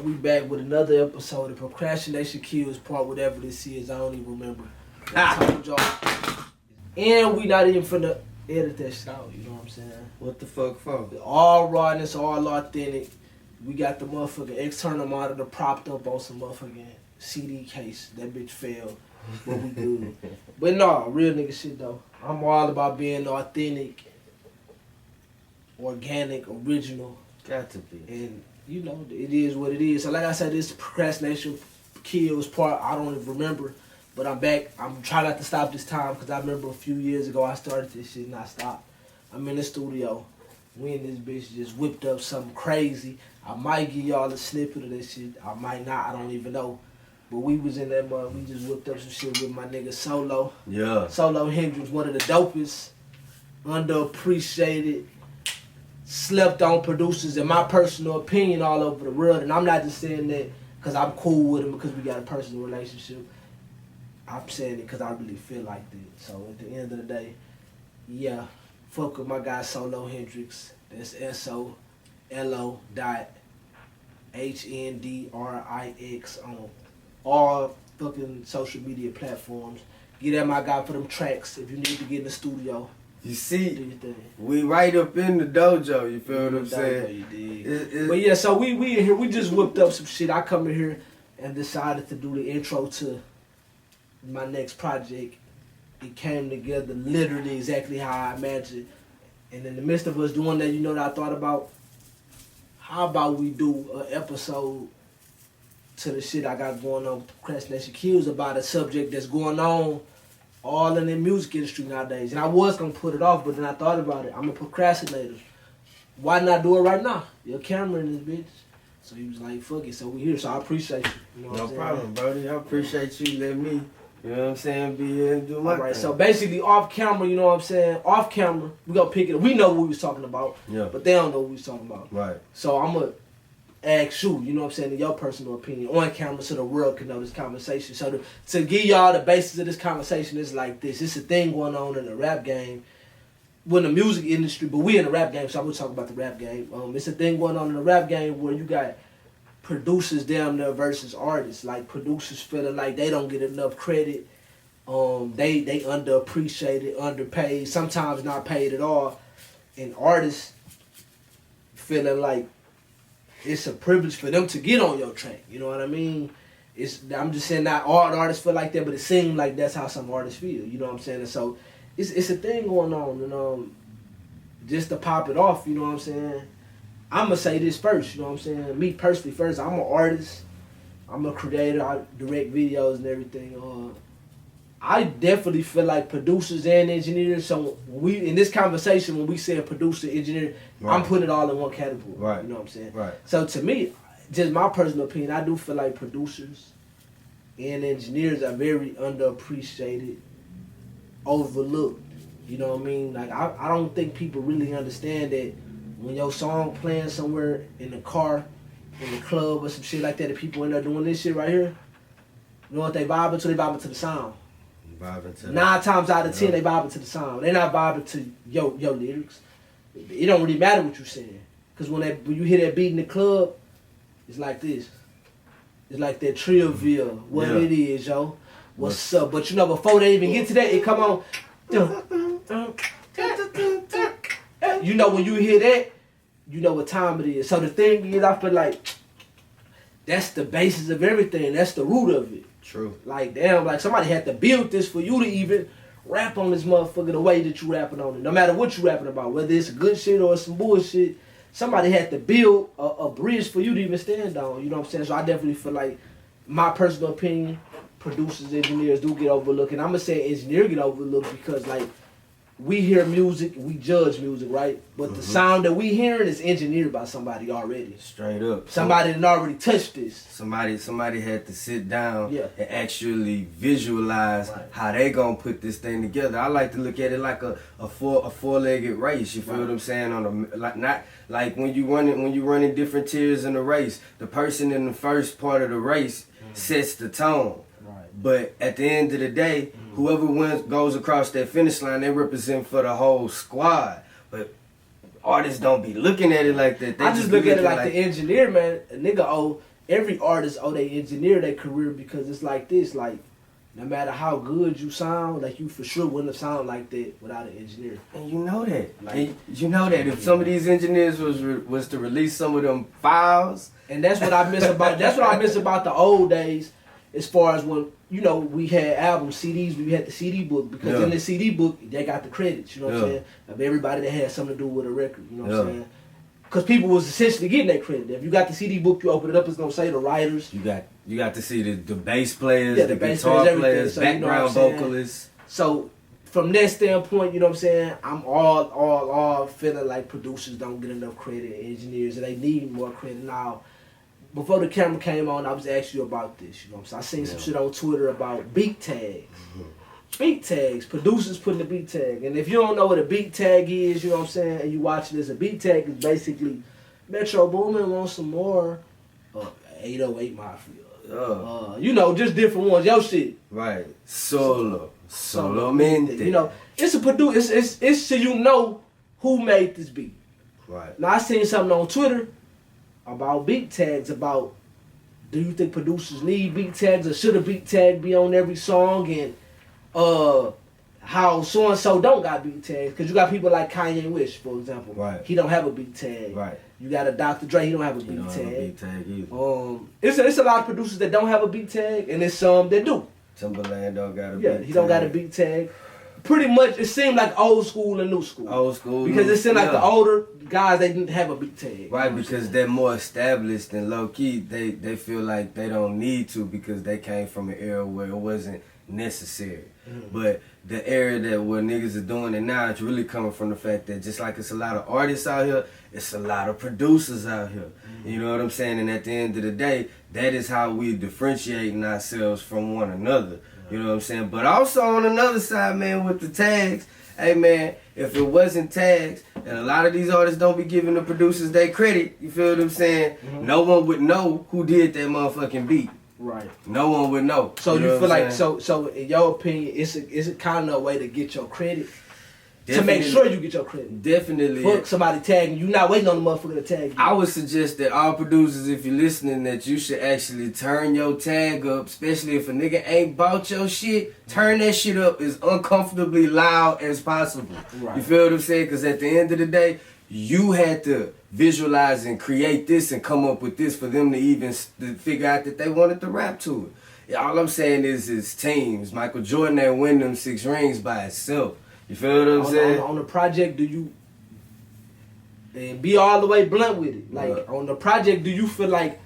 We back with another episode of Procrastination Kills, part whatever this is. I don't even remember. I told y'all. And we not even finna edit that shit out, you know what I'm saying? What the fuck for? All rawness, all authentic. We got the motherfucking external monitor propped up on some motherfucking CD case. That bitch fell, but we good. But no, real nigga shit though. I'm all about being authentic, organic, original. Got to be. And you know, it is what it is. So like I said, this Procrastination Kills part, I don't even remember. But I'm back. I'm trying not to stop this time because I remember a few years ago I started this shit and I stopped. I'm in the studio. We in this bitch just whipped up something crazy. I might give y'all a snippet of this shit. I might not. I don't even know. But we was in that mud. We just whipped up some shit with my nigga Solo. Yeah. Solo Hendrix, one of the dopest, underappreciated, slept on producers in my personal opinion all over the world. And I'm not just saying that because I'm cool with him because we got a personal relationship. I'm saying it because I really feel like that. So at the end of the day, yeah, fuck with my guy Solo Hendrix. That's SOLO.HNDRIX on all fucking social media platforms. Get at my guy for them tracks if you need to get in the studio. You see, we right up in the dojo, you feel what I'm saying? But yeah, so we in here, we just whipped up some shit. I come in here and decided to do the intro to my next project. It came together literally exactly how I imagined. And in the midst of us doing that, you know what I thought about? How about we do an episode to the shit I got going on, Procrastination Kills, about a subject that's going on all in the music industry nowadays. And I was going to put it off, but then I thought about it. I'm a procrastinator. Why not do it right now? Your camera in this bitch. So he was like, fuck it. So we here. So I appreciate you. You know no problem, brody. I appreciate you letting me, you know what I'm saying, be here and do my right, thing. so basically off camera, you know what I'm saying? Off camera, we gonna pick it. We know what we was talking about, but they don't know what we was talking about. Right. So I'm gonna ask you, you know what I'm saying, in your personal opinion, on camera so the world can know this conversation. So to give y'all the basis of this conversation is like this. It's a thing going on in the rap game. Well, in the music industry, but we in the rap game, so I'm gonna talk about the rap game. It's a thing going on in the rap game where you got producers damn near versus artists. Like producers feeling like they don't get enough credit. They underappreciated, underpaid, sometimes not paid at all. And artists feeling like it's a privilege for them to get on your track. You know what I mean? I'm just saying not all artists feel like that, but it seems like that's how some artists feel. You know what I'm saying? And so it's a thing going on. And just to pop it off, you know what I'm saying? I'm going to say this first, you know what I'm saying? Me personally first, I'm an artist. I'm a creator. I direct videos and everything. I definitely feel like producers and engineers, so in this conversation, when we say producer, engineer, right, I'm putting it all in one category. Right. You know what I'm saying? Right. So to me, just my personal opinion, I do feel like producers and engineers are very underappreciated, overlooked. You know what I mean? Like, I don't think people really understand that when your song playing somewhere in the car, in the club or some shit like that, and people end up doing this shit right here, you know what they vibing to? They vibing to the sound. 9 times out of 10, they vibing to the sound. They're not vibing to your lyrics. It don't really matter what you're saying, cause when you hear that beat in the club, it's like this. It's like that trivia. What it is, yo. What's up? But you know, before they even get to that, it come on. You know, when you hear that, you know what time it is. So the thing is, I feel like that's the basis of everything. That's the root of it. True. Like, damn, like somebody had to build this for you to even rap on this motherfucker the way that you rapping on it. No matter what you rapping about, whether it's good shit or some bullshit, somebody had to build a bridge for you to even stand on. You know what I'm saying? So I definitely feel like, my personal opinion, producers, engineers do get overlooked. And I'm going to say engineers get overlooked because, like, we hear music, we judge music, right? But the sound that we hearing is engineered by somebody already. Straight up. Somebody that already touched this. Somebody had to sit down and actually visualize how they gonna put this thing together. I like to look at it like a four-legged race. You feel what I'm saying? Not like when you running different tiers in the race. The person in the first part of the race sets the tone. But at the end of the day, whoever goes across that finish line, they represent for the whole squad. But artists don't be looking at it like that. I just look at it like the engineer, man. A nigga every artist owe they engineer their career, because it's like this, like, no matter how good you sound, like, you for sure wouldn't have sounded like that without an engineer. And you know that. Like, you know that if some of these engineers was to release some of them files. And that's what I miss about the old days, as far as when, you know, we had albums, CDs, we had the CD book, because in the CD book, they got the credits, you know what I'm saying? Of everybody that had something to do with a record, you know what I'm saying? Because people was essentially getting that credit. If you got the CD book, you open it up, it's gonna say the writers. You got to see the bass players, the bass guitar players, so, background vocalists. So from that standpoint, you know what I'm saying, I'm all feeling like producers don't get enough credit, engineers, and they need more credit. Now, before the camera came on, I was asking you about this, you know what I'm saying? I seen some shit on Twitter about beat tags. Beat tags, producers putting the beat tag. And if you don't know what a beat tag is, you know what I'm saying, and you watching this, a beat tag is basically Metro Boomin wants some more 808 Mafia. You know, just different ones, your shit. Right. Solamente. You know, it's a producer, it's so you know who made this beat. Right. Now I seen something on Twitter about beat tags, about do you think producers need beat tags, or should a beat tag be on every song, and how so and so don't got beat tags, because you got people like Kanye West, for example. Right. He don't have a beat tag. Right. You got a Dr. Dre, he don't have a beat tag. Have a beat tag It's either. a lot of producers that don't have a beat tag, and there's some that do. Timberland don't got a beat tag. He don't got a beat tag. Pretty much, it seemed like old school and new school. Old school. Because it seemed like the older guys, they didn't have a beat tag. Right, because they're more established and low key. They feel like they don't need to, because they came from an era where it wasn't necessary. But the era that where niggas are doing it now, it's really coming from the fact that just like it's a lot of artists out here, it's a lot of producers out here. You know what I'm saying? And at the end of the day, that is how we differentiating ourselves from one another. You know what I'm saying? But also on another side, man, with the tags, hey man, if it wasn't tags, and a lot of these artists don't be giving the producers their credit, you feel what I'm saying? No one would know who did that motherfucking beat. Right. No one would know. So you feel like, so in your opinion, it's a kind of a way to get your credit? Definitely, to make sure you get your credit. Definitely. Fuck somebody tagging you. Not waiting on the motherfucker to tag you. I would suggest that all producers, if you're listening, that you should actually turn your tag up, especially if a nigga ain't bought your shit. Turn that shit up as uncomfortably loud as possible. Right. You feel what I'm saying? Because at the end of the day, you had to visualize and create this and come up with this for them to even figure out that they wanted to rap to it. All I'm saying is teams. Michael Jordan ain't win them 6 rings by itself. You feel what I'm saying? On the project, do you, and be all the way blunt with it, like on the project, do you feel like,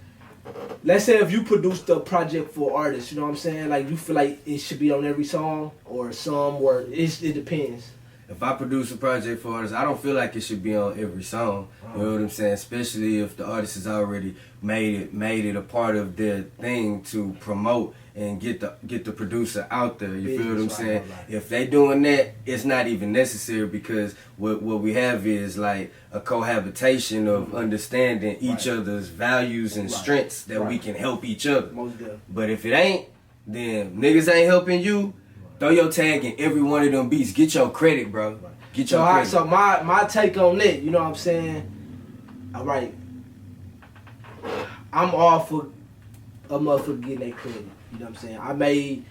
let's say if you produced a project for artists, you know what I'm saying, like you feel like it should be on every song, or some where it depends? If I produce a project for artists, I don't feel like it should be on every song. You know what I'm saying? Especially if the artist has already made it a part of their thing to promote and get the producer out there. You feel what I'm saying? If they doing that, it's not even necessary, because what we have is like a cohabitation of understanding each other's values and strengths that we can help each other. But if it ain't, then niggas ain't helping you. Throw your tag in every one of them beats. Get your credit, bro. Get your credit. So my take on that, you know what I'm saying? All right. I'm all for a motherfucker getting that credit. You know what I'm saying? I made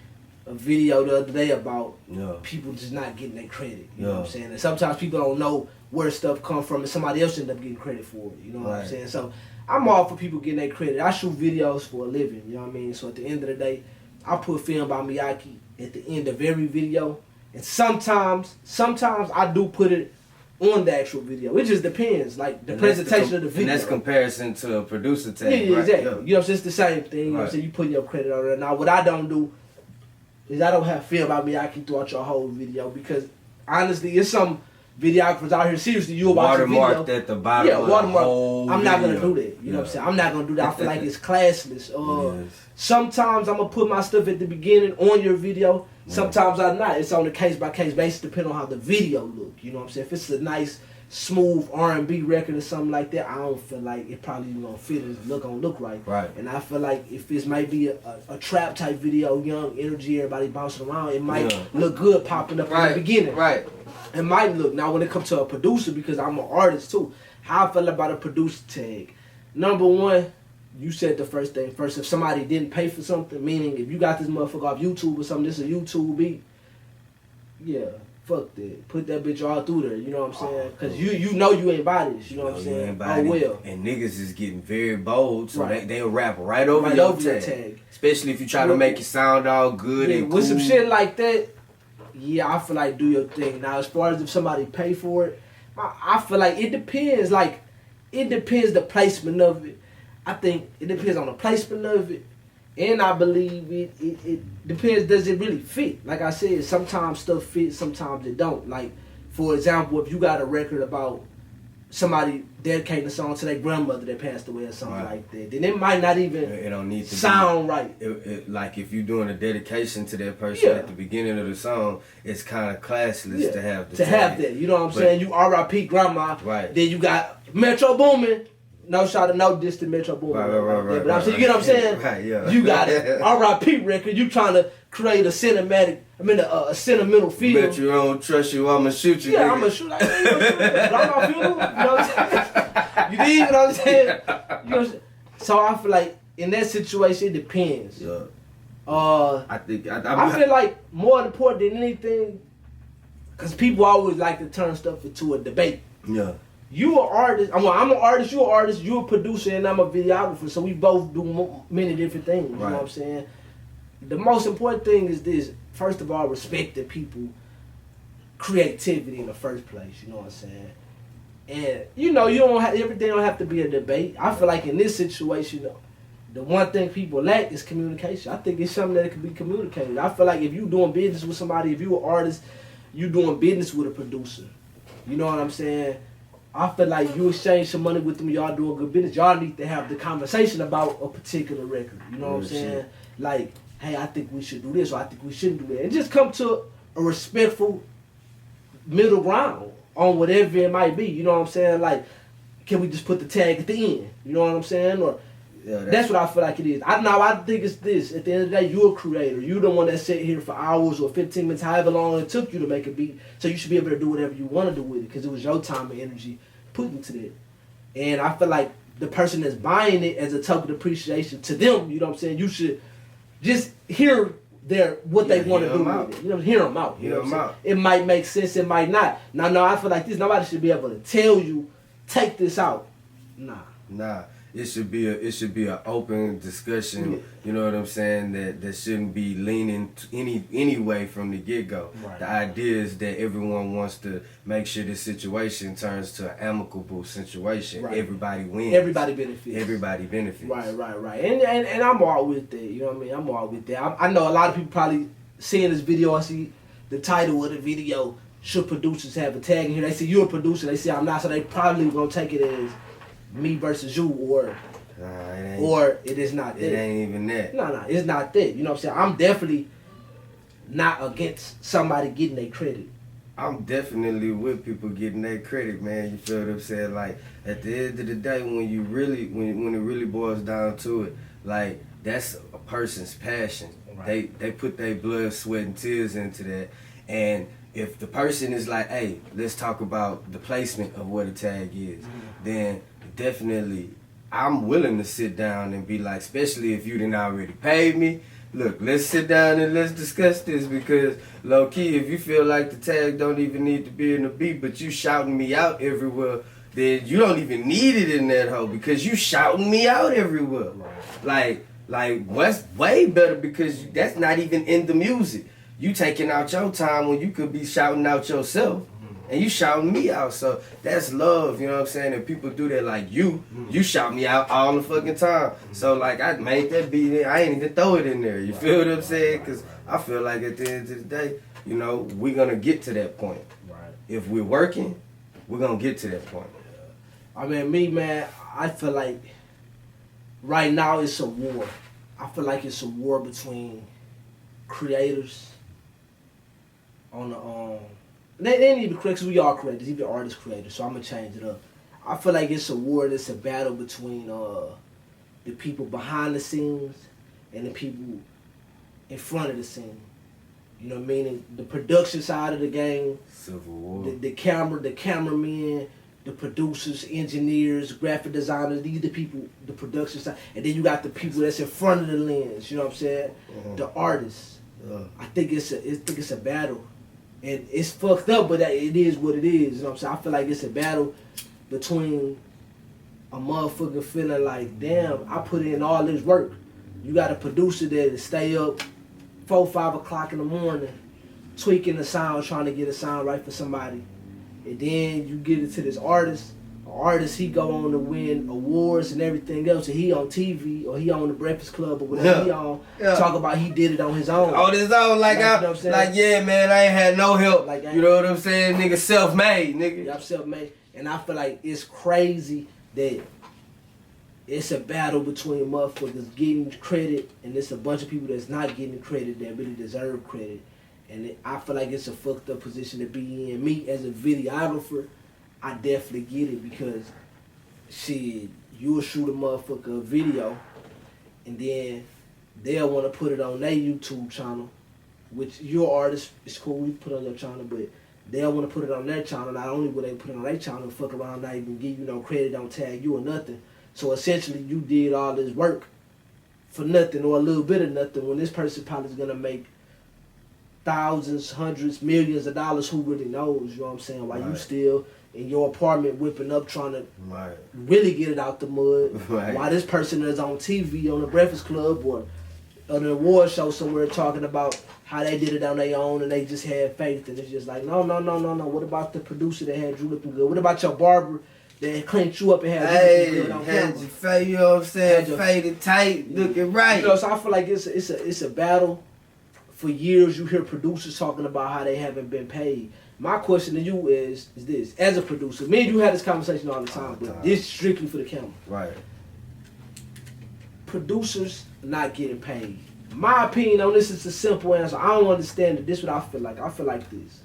a video the other day about people just not getting their credit. You know what I'm saying? And sometimes people don't know where stuff come from, and somebody else end up getting credit for it. You know what I'm saying? So I'm all for people getting their credit. I shoot videos for a living. You know what I mean? So at the end of the day, I put film by Miyake at the end of every video, and sometimes I do put it on the actual video. It just depends, like the presentation of the video. And that's comparison to a producer tag. Yeah, exactly. You know what I'm saying? It's the same thing. You know what I'm saying? You putting your credit on it. Now, what I don't do is I don't have film by Miyake throughout your whole video, because honestly, it's some videographers out here, seriously, you'll watch a video. Watermarked at the bottom of the whole I'm not going to do that. You know what I'm saying? I'm not going to do that. I feel like it's classless. Sometimes I'm going to put my stuff at the beginning on your video. Sometimes I'm not. It's on a case-by-case basis, depending on how the video look. You know what I'm saying? If it's a nice, smooth R&B record or something like that, I don't feel like it probably even going to fit and look right. Right. And I feel like if this might be a trap-type video, young energy, everybody bouncing around, it might look good popping up in the beginning. Right. It might look. Now, when it comes to a producer, because I'm an artist too, how I feel about a producer tag. Number one, you said the first thing first. If somebody didn't pay for something, meaning if you got this motherfucker off YouTube or something, this is a YouTube beat, yeah, fuck that. Put that bitch all through there, you know what I'm saying? Because you know you ain't buy this, you know what I'm saying? Oh, well. And niggas is getting very bold, so they'll rap right over your tag. Especially if you try to make it sound all good and cool. With some shit like that, yeah, I feel like do your thing. Now, as far as if somebody pay for it, I feel like it depends. Like, it depends the placement of it. I think it depends on the placement of it. And I believe it depends, does it really fit? Like I said, sometimes stuff fits, sometimes it don't. Like, for example, if you got a record about somebody dedicating a song to their grandmother that passed away or something like that, then it might not even it don't need to sound right. Like if you're doing a dedication to that person at the beginning of the song, it's kind of classless to have have that. You know what I'm saying? You R.I.P. grandma. Right. Then you got Metro Boomin. No shot of no diss to Metro Boomin. Right. But I'm saying, you get what I'm saying? Right, yeah. You got it. R.I.P. record. You trying to create a sentimental feel. Bet you don't trust you, I'ma shoot you. Yeah, I'ma shoot. I ain't gonna shoot. But I'm not feeling. You know what I'm saying? You dig what I'm saying? You know what I'm saying? So I feel like in that situation, it depends. Yeah. I feel like more important than anything, because people always like to turn stuff into a debate. Yeah. You an artist. I'm an artist. You an artist. You a producer, and I'm a videographer. So we both do many different things. You know what I'm saying? The most important thing is this. First of all, respect the people creativity in the first place. You know what I'm saying? And you don't have everything. Don't have to be a debate. I feel like in this situation, the one thing people lack is communication. I think it's something that can be communicated. I feel like if you doing business with somebody, if you an artist, you doing business with a producer. You know what I'm saying? I feel like you exchange some money with them, y'all doing good business. Y'all need to have the conversation about a particular record. You know what I'm saying? Like, hey, I think we should do this, or I think we shouldn't do that. And just come to a respectful middle ground on whatever it might be. You know what I'm saying? Like, can we just put the tag at the end? You know what I'm saying? Or that's what I feel like it is. I think it's this. At the end of the day, you're a creator. You're the one that sat here for hours or 15 minutes, however long it took you to make a beat. So you should be able to do whatever you want to do with it, because it was your time and energy put into that. And I feel like the person that's buying it as a token of appreciation to them, you know what I'm saying, you should just hear what they want to do with it. You know, hear them out. You know what I'm saying? It might make sense, it might not. No, I feel like this. Nobody should be able to tell you, take this out. Nah. It should be an open discussion. Yeah. You know what I'm saying? That shouldn't be leaning any way from the get go. Right. The idea is that everyone wants to make sure this situation turns to an amicable situation. Right. Everybody wins. Everybody benefits. Right. And I'm all with that. You know what I mean? I'm all with that. I know a lot of people probably seeing this video. I see the title of the video. Should producers have a tag in here? They see you're a producer. They say I'm not. So they probably gonna take it as me versus you, or it is not that. It ain't even that. No, it's not that. You know what I'm saying? I'm definitely not against somebody getting their credit. I'm definitely with people getting their credit, man. You feel what I'm saying? Like, at the end of the day, when it really boils down to it, like, that's a person's passion. Right. They put their blood, sweat, and tears into that. And if the person is like, hey, let's talk about the placement of what a tag is, then definitely I'm willing to sit down and be like, especially if you didn't already paid me, look, let's sit down and let's discuss this, because low key, if you feel like the tag don't even need to be in the beat, but you shouting me out everywhere, then you don't even need it in that hole, because you shouting me out everywhere. Like what's way better, because that's not even in the music. You taking out your time when you could be shouting out yourself. And you shouting me out, so that's love, you know what I'm saying? And people do that, like you shout me out all the fucking time. So like, I made that beat in, I ain't even throw it in there, you feel what I'm saying? Because I feel like at the end of the day, you know, we're gonna get to that point. Right. If we're working, we're gonna get to that point. I mean, me, man, I feel like right now it's a war. I feel like it's a war between creators on the They ain't even creators, we all creators, even artists creators, so I'm going to change it up. I feel like it's a war, it's a battle between the people behind the scenes and the people in front of the scene. You know, meaning the production side of the game, Civil War. The cameramen, the producers, engineers, graphic designers, these are the people, the production side. And then you got the people that's in front of the lens, you know what I'm saying? The artists. I think it's a battle. And it's fucked up, but it is what it is, you know what I'm saying? I feel like it's a battle between a motherfucker feeling like, damn, I put in all this work. You got a producer that stay up 4, 5 o'clock in the morning, tweaking the sound, trying to get a sound right for somebody. And then you get it to this artist. An artist, he go on to win awards and everything else, and he on TV or he on the Breakfast Club or whatever he on. Talk about he did it on his own. On his own, like you know yeah, man, I ain't had no help. Like, you know what I'm saying, nigga, self-made, nigga. Yeah, I'm self-made, and I feel like it's crazy that it's a battle between motherfuckers getting credit, and it's a bunch of people that's not getting credit that really deserve credit. And I feel like it's a fucked up position to be in. Me, as a videographer, I definitely get it because, shit, you'll shoot a motherfucker a video, and then they'll want to put it on their YouTube channel, which your artist is cool, you put it on your channel, but they'll want to put it on their channel. Not only will they put it on their channel, fuck around, not even give you no credit, don't tag you or nothing. So essentially, you did all this work for nothing or a little bit of nothing when this person probably is going to make thousands, hundreds, millions of dollars, who really knows, you know what I'm saying, while you still in your apartment whipping up trying to really get it out the mud, while this person is on TV on the Breakfast Club or on an award show somewhere talking about how they did it on their own and they just had faith, and it's just like, no. What about the producer that had you looking good? What about your barber that cleaned you up and had you looking good on camera? You know what I'm saying, faded tight, looking right. You know, so I feel like it's a battle. For years, you hear producers talking about how they haven't been paid. My question to you is this: as a producer, me and you had this conversation all the time, but this is strictly for the camera. Right. Producers not getting paid. My opinion on this is a simple answer. I don't understand it. This is what I feel like. I feel like this.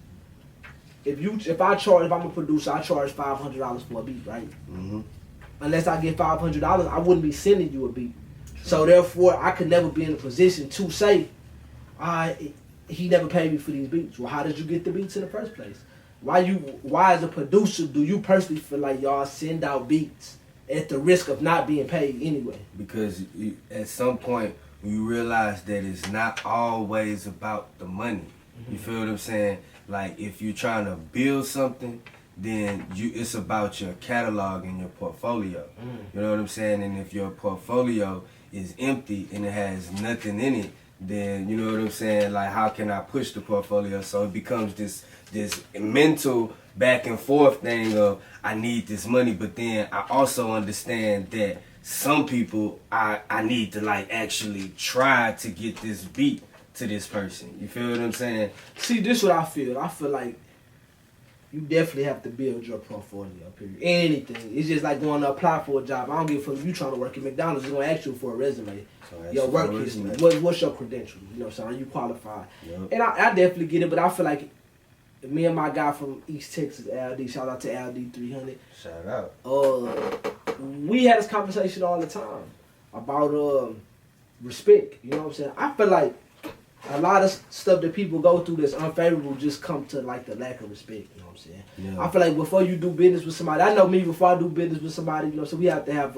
If I'm a producer, I charge $500 for a beat, right? Mm-hmm. Unless I get $500, I wouldn't be sending you a beat. So therefore, I could never be in a position to say, he never paid me for these beats. Well, how did you get the beats in the first place? Why as a producer do you personally feel like y'all send out beats at the risk of not being paid anyway? Because at some point you realize that it's not always about the money. Mm-hmm. You feel what I'm saying? Like, if you're trying to build something, then it's about your catalog and your portfolio. Mm. You know what I'm saying? And if your portfolio is empty and it has nothing in it, then, you know what I'm saying, like, how can I push the portfolio? So it becomes this mental back and forth thing of, I need this money, but then I also understand that some people, I need to, like, actually try to get this beat to this person. You feel what I'm saying? See, this is what I feel. I feel like you definitely have to build your portfolio, period. Anything. It's just like going to apply for a job. I don't give a fuck if you trying to work at McDonald's. They're going to ask you for a resume. Your work history. What's your credentials? You know what I'm saying? Are you qualified? Yep. And I definitely get it, but I feel like me and my guy from East Texas, LD, shout out to LD 300. Shout out. We had this conversation all the time about respect. You know what I'm saying? I feel like a lot of stuff that people go through that's unfavorable just come to like the lack of respect, you know what I'm saying? Yeah. I feel like before you do business with somebody, I know me, before I do business with somebody, you know, so we have to have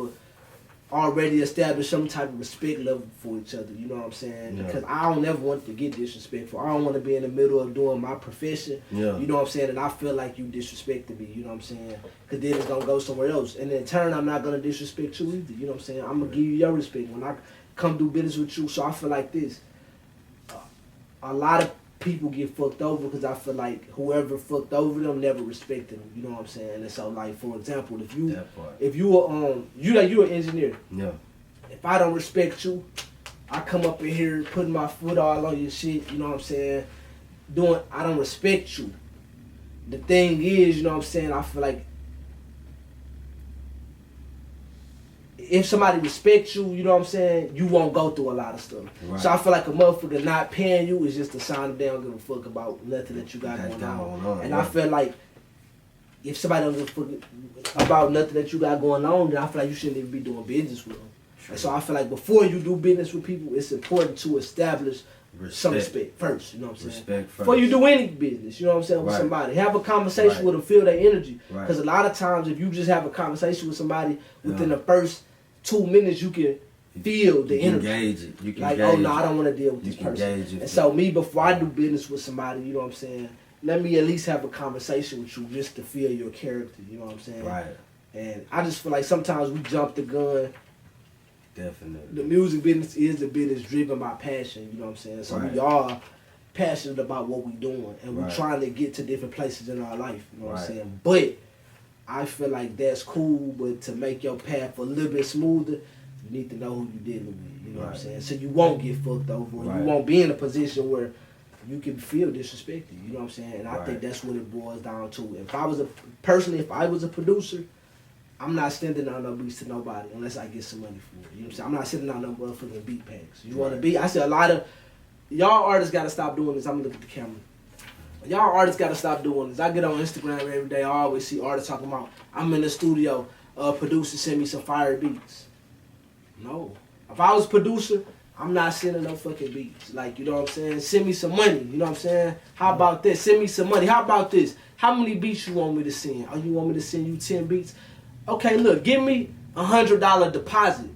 already established some type of respect level for each other, you know what I'm saying? Yeah. Because I don't ever want to get disrespectful. I don't want to be in the middle of doing my profession, you know what I'm saying? And I feel like you disrespected me, you know what I'm saying? Because then it's going to go somewhere else. And in turn, I'm not going to disrespect you either, you know what I'm saying? I'm going to give you your respect when I come do business with you. So I feel like this. A lot of people get fucked over because I feel like whoever fucked over them never respected them. You know what I'm saying? And so, like, for example, if you're an engineer. Yeah. If I don't respect you, I come up in here putting my foot all on your shit. You know what I'm saying? I don't respect you. The thing is, you know what I'm saying? I feel like if somebody respects you, you know what I'm saying, you won't go through a lot of stuff. Right. So I feel like a motherfucker not paying you is just a sign that they don't give a fuck about nothing that you got going on. And I feel like if somebody don't give a fuck about nothing that you got going on, then I feel like you shouldn't even be doing business with them. Sure. And so I feel like before you do business with people, it's important to establish some respect first, you know what I'm saying? Respect first. Before you do any business, you know what I'm saying, with somebody. Have a conversation with them, feel their energy. Because a lot of times if you just have a conversation with somebody, within the first 2 minutes you can feel the energy. Engage it. You can like, oh no, I don't want to deal with this person. And so me, before I do business with somebody, you know what I'm saying, let me at least have a conversation with you just to feel your character, you know what I'm saying? Right. And I just feel like sometimes we jump the gun. Definitely. The music business is the business driven by passion, you know what I'm saying? So we are passionate about what we're doing, and we're trying to get to different places in our life, you know what I'm saying? But I feel like that's cool, but to make your path a little bit smoother, you need to know who you're dealing with, you know what I'm saying? So you won't get fucked over, you won't be in a position where you can feel disrespected, you know what I'm saying? And I think that's what it boils down to. If I was a producer, I'm not sending out no beats to nobody unless I get some money for it. You know what I'm saying? I'm not sending out no motherfucking beat packs. You want to beat? I said a lot of y'all artists got to stop doing this. I'm gonna look at the camera. Y'all artists got to stop doing this. I get on Instagram every day. I always see artists talking about, I'm in the studio, producer send me some fire beats. No. If I was a producer, I'm not sending no fucking beats. Like, you know what I'm saying? Send me some money. You know what I'm saying? How about this? Send me some money. How about this? How many beats you want me to send? Oh, you want me to send you 10 beats? Okay, look, give me $100 deposit.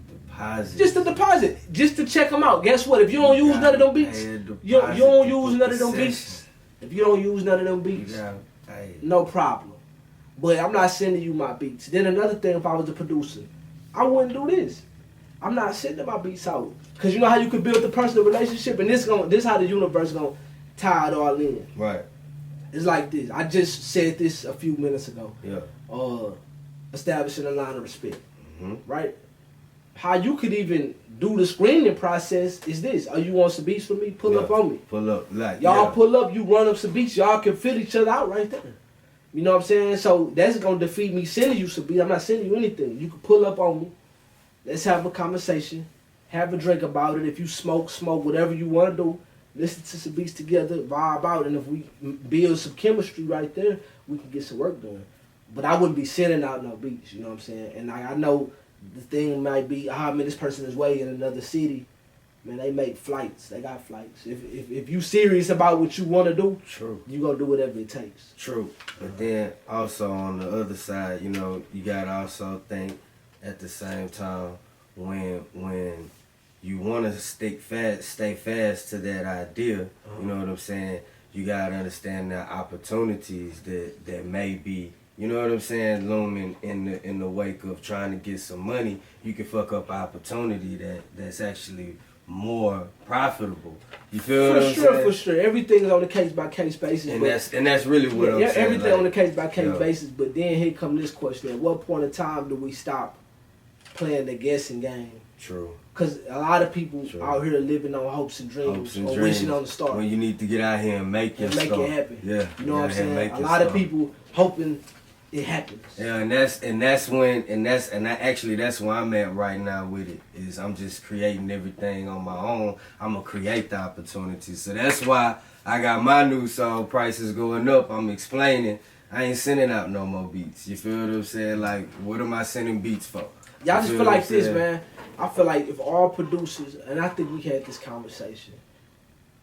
Just a deposit. Just to check them out. Guess what? If you don't use none of them beats, you don't use none of them beats. If you don't use none of them beats, no problem. But I'm not sending you my beats. Then another thing, if I was a producer, I wouldn't do this. I'm not sending my beats out. Because you know how you can build the personal relationship? And this how the universe going to tie it all in. Right. It's like this. I just said this a few minutes ago. Yeah. Establishing a line of respect. Right? How you could even do the screening process is this. Oh, you want some beats from me? Pull up on me. Pull up. Like, y'all pull up, you run up some beats. Y'all can fill each other out right there. You know what I'm saying? So that's going to defeat me sending you some beats. I'm not sending you anything. You can pull up on me. Let's have a conversation. Have a drink about it. If you smoke, whatever you want to do. Listen to some beats together, vibe out. And if we build some chemistry right there, we can get some work done. But I wouldn't be sending out no beats, you know what I'm saying? And I know the thing might be, this person is way in another city. Man, they make flights. They got flights. If you serious about what you want to do, you going to do whatever it takes. True. But then also on the other side, you know, you got to also think at the same time when you want to stay fast to that idea, you know what I'm saying? You got to understand the opportunities that may be, you know what I'm saying, looming in the wake of trying to get some money. You can fuck up opportunity that's actually more profitable. You feel what I'm saying? For sure. Everything is on a case by case basis. And that's really what I'm saying. Everything on a case by case basis. But then here come this question: at what point in time do we stop playing the guessing game? True. Because a lot of people out here living on hopes and dreams, or wishing on the star. When you need to get out here and make it happen. Yeah. You know what I'm saying? A lot of people hoping it happens. Yeah, and that's where I'm at right now with it. Is I'm just creating everything on my own. I'm gonna create the opportunities. So that's why I got my new song prices going up. I'm explaining. I ain't sending out no more beats. You feel what I'm saying? Like, what am I sending beats for? Yeah, I just feel like this, man. I feel like if all producers, and I think we had this conversation,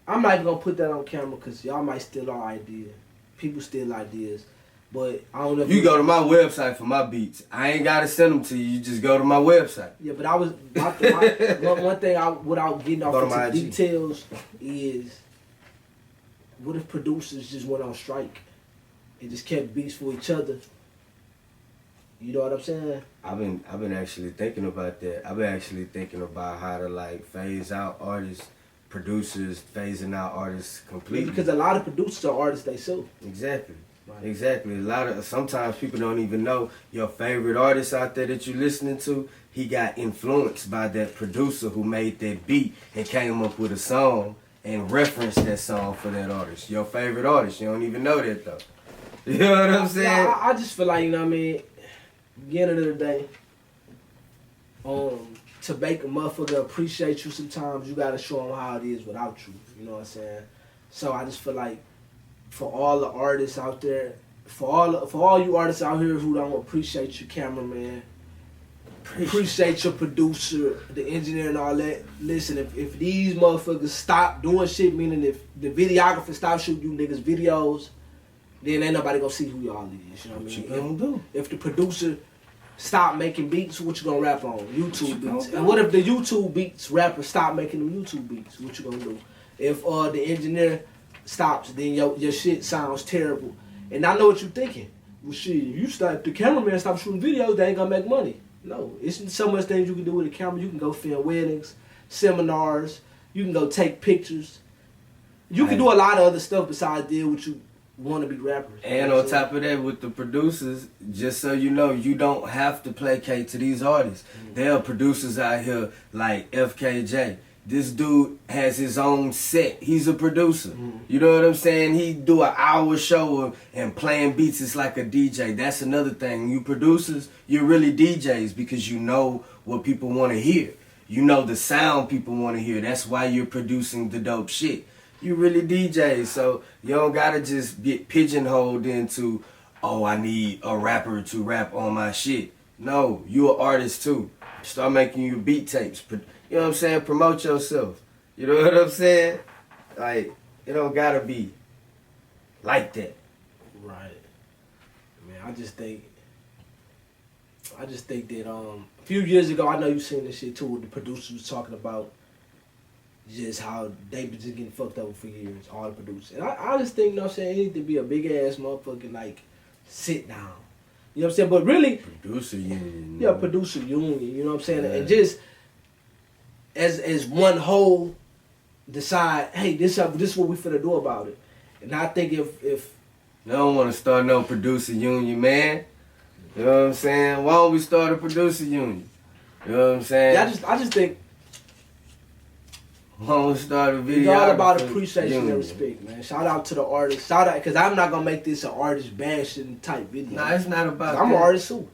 I'm not even going to put that on camera because y'all might steal our idea. People steal ideas. But I don't know if you go to my website for my beats. I ain't got to send them to you. You just go to my website. Yeah, but one thing without getting off into details is, what if producers just went on strike and just kept beats for each other? You know what I'm saying? I've been actually thinking about that. I've been actually thinking about how to like phase out artists, producers phasing out artists completely. Yeah, because a lot of producers are artists themselves. Exactly. Right. Exactly. Sometimes people don't even know your favorite artist out there that you're listening to. He got influenced by that producer who made that beat and came up with a song and referenced that song for that artist. Your favorite artist. You don't even know that though. You know what I'm saying? Yeah, I just feel like, you know what I mean? At the end of the day, to make a motherfucker appreciate you sometimes, you gotta show them how it is without you. You know what I'm saying? So I just feel like for all the artists out there, for all you artists out here who don't appreciate your cameraman, appreciate your producer, the engineer, and all that. Listen, if these motherfuckers stop doing shit, meaning if the videographer stop shooting you niggas videos, then ain't nobody gonna see who y'all is. You know what I mean? Gonna do? If the producer stop making beats, what you gonna rap on? YouTube beats. And what if the YouTube beats rappers stop making them YouTube beats? What you gonna do? If the engineer stops, then your shit sounds terrible. And I know what you're thinking. Well, shit, you stop, the cameraman stop shooting videos, they ain't gonna make money. No, it's so much things you can do with a camera. You can go film weddings, seminars. You can go take pictures. You can do a lot of other stuff besides deal with you wannabe rappers. And on top of that, with the producers, just so you know, you don't have to placate to these artists. There are producers out here like FKJ. This dude has his own set. He's a producer. You know what I'm saying? He do an hour show and playing beats. It's like a DJ. That's another thing. You producers, you're really DJs because you know what people want to hear. You know the sound people want to hear. That's why you're producing the dope shit. You really DJs, so you don't gotta just get pigeonholed into, oh, I need a rapper to rap on my shit. No, you an artist too. Start making your beat tapes. You know what I'm saying? Promote yourself. You know what I'm saying? Like, it don't gotta be like that. Right. Man, I just think that a few years ago, I know you seen this shit too. The producer was talking about just how they been just getting fucked over for years, all the producers. And I just think, you know what I'm saying, it need to be a big ass motherfucking like sit down. You know what I'm saying? But really, producer union. Yeah, producer union. You know what I'm saying? Yeah. And just as one whole decide, hey, this is what we finna do about it. And I think if you don't want to start no producer union, man. You know what I'm saying? Why don't we start a producer union? You know what I'm saying? Yeah, I just think why don't we start a video? It's all about appreciation and respect, man. Shout out to the artists. Shout out, because I'm not gonna make this an artist bashing type video. Nah, it's not about I'm that. an artist too.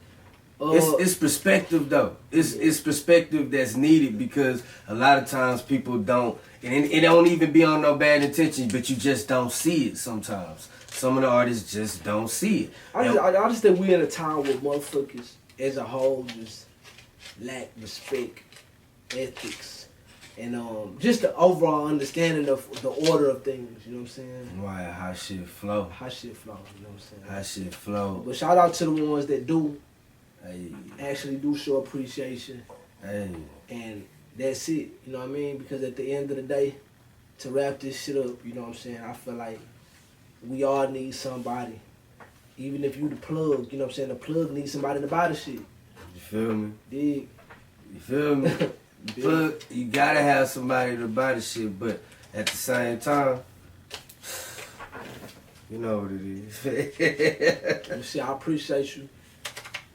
It's perspective though. It's perspective that's needed because a lot of times people don't, and it don't even be on no bad intention, but you just don't see it sometimes. Some of the artists just don't see it. I just think we're in a time where motherfuckers as a whole just lack respect, ethics, and just the overall understanding of the order of things. You know what I'm saying? Right, how shit flow. How shit flow. You know what I'm saying? How shit flow. But shout out to the ones that do. Hey. Actually do show appreciation. Hey. And that's it. You know what I mean? Because at the end of the day, to wrap this shit up, you know what I'm saying, I feel like we all need somebody. Even if you the plug, you know what I'm saying, the plug needs somebody to buy the shit. You feel me? Dig. You feel me? Plug, you gotta have somebody to buy the shit, but at the same time, you know what it is. You see, I appreciate you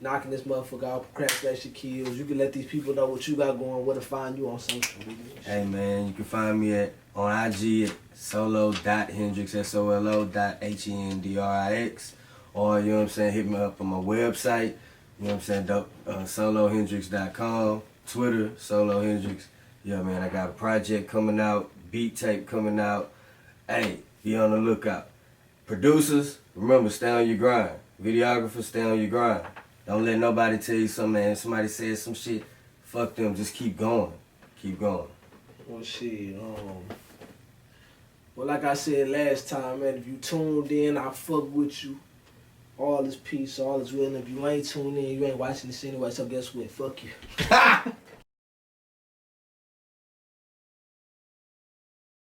knocking this motherfucker out. Procrastination Kills. You can let these people know what you got going, where to find you on social media. Hey man, you can find me on IG at solo.hendrix, SOLO.HENDRIX. Or, you know what I'm saying, hit me up on my website, you know what I'm saying, solohendrix.com, Twitter, Solo Hendrix. Yeah man, I got a project coming out, beat tape coming out. Hey, be on the lookout. Producers, remember, stay on your grind. Videographers, stay on your grind. Don't let nobody tell you something, man. If somebody says some shit, fuck them. Just keep going. Keep going. Well, shit. Well, like I said last time, man, if you tuned in, I fuck with you. All is peace, all is real. And if you ain't tuned in, you ain't watching this anyway, so guess what? Fuck you.